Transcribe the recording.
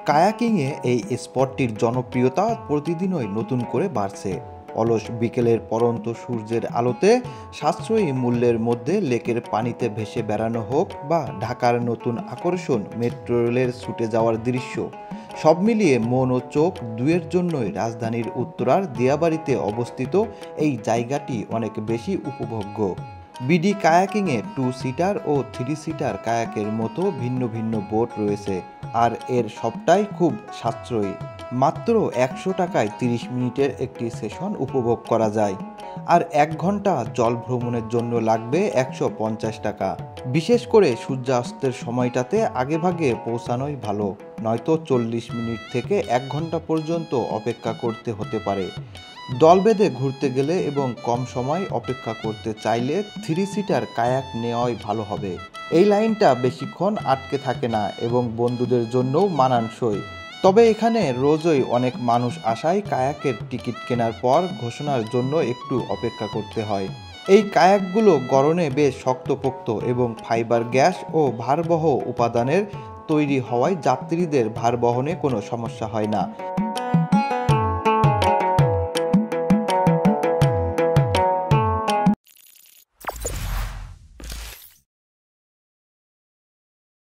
কায়াকিংয়ে এই স্পটটির জনপ্রিয়তা প্রতিদিনই নতুন করে বাড়ছে। অলস বিকেলের পরন্ত সূর্যের আলোতে সাশ্রয়ী মূল্যের মধ্যে লেকের পানিতে ভেসে বেড়ানো হোক বা ঢাকার নতুন আকর্ষণ মেট্রো রেলের ছুটে যাওয়ার দৃশ্য, সব মিলিয়ে মন ও চোখ দুয়ের জন্যই রাজধানীর উত্তরার দিয়াবাড়িতে অবস্থিত এই জায়গাটি অনেক বেশি উপভোগ্য। বিডি কায়াকিংয়ে 2 সিটার ও 3 সিটার কায়াকের মতো ভিন্ন ভিন্ন বোট রয়েছে, আর এর সবটাই খুব সাশ্রয়ী। মাত্র 100 টাকায় 30 মিনিটের একটি সেশন উপভোগ করা যায়, আর 1 ঘন্টা জল ভ্রমণের জন্য লাগবে 150 টাকা। বিশেষ করে সূর্যাস্তের সময়টাতে আগেভাগে পৌঁছানোই ভালো, নয়তো 40 মিনিট থেকে 1 ঘন্টা পর্যন্ত অপেক্ষা করতে হতে পারে। দল বেঁধে ঘুরতে গেলে এবং কম সময় অপেক্ষা করতে চাইলে 3 সিটার কায়াক নেওয়াই ভালো হবে। এই লাইনটা বেশিক্ষণ আটকে থাকে না এবং বন্ধুদের জন্যও মানানসই। তবে এখানে রোজই অনেক মানুষ আসায় কায়াকের টিকিট কেনার পর ঘোষণার জন্য একটু অপেক্ষা করতে হয়। এই কায়াকগুলো গড়নে বেশ শক্তপোক্ত এবং ফাইবার গ্যাস ও ভারবহ উপাদানের তৈরি হওয়ায় যাত্রীদের ভার বহনে কোনো সমস্যা হয় না।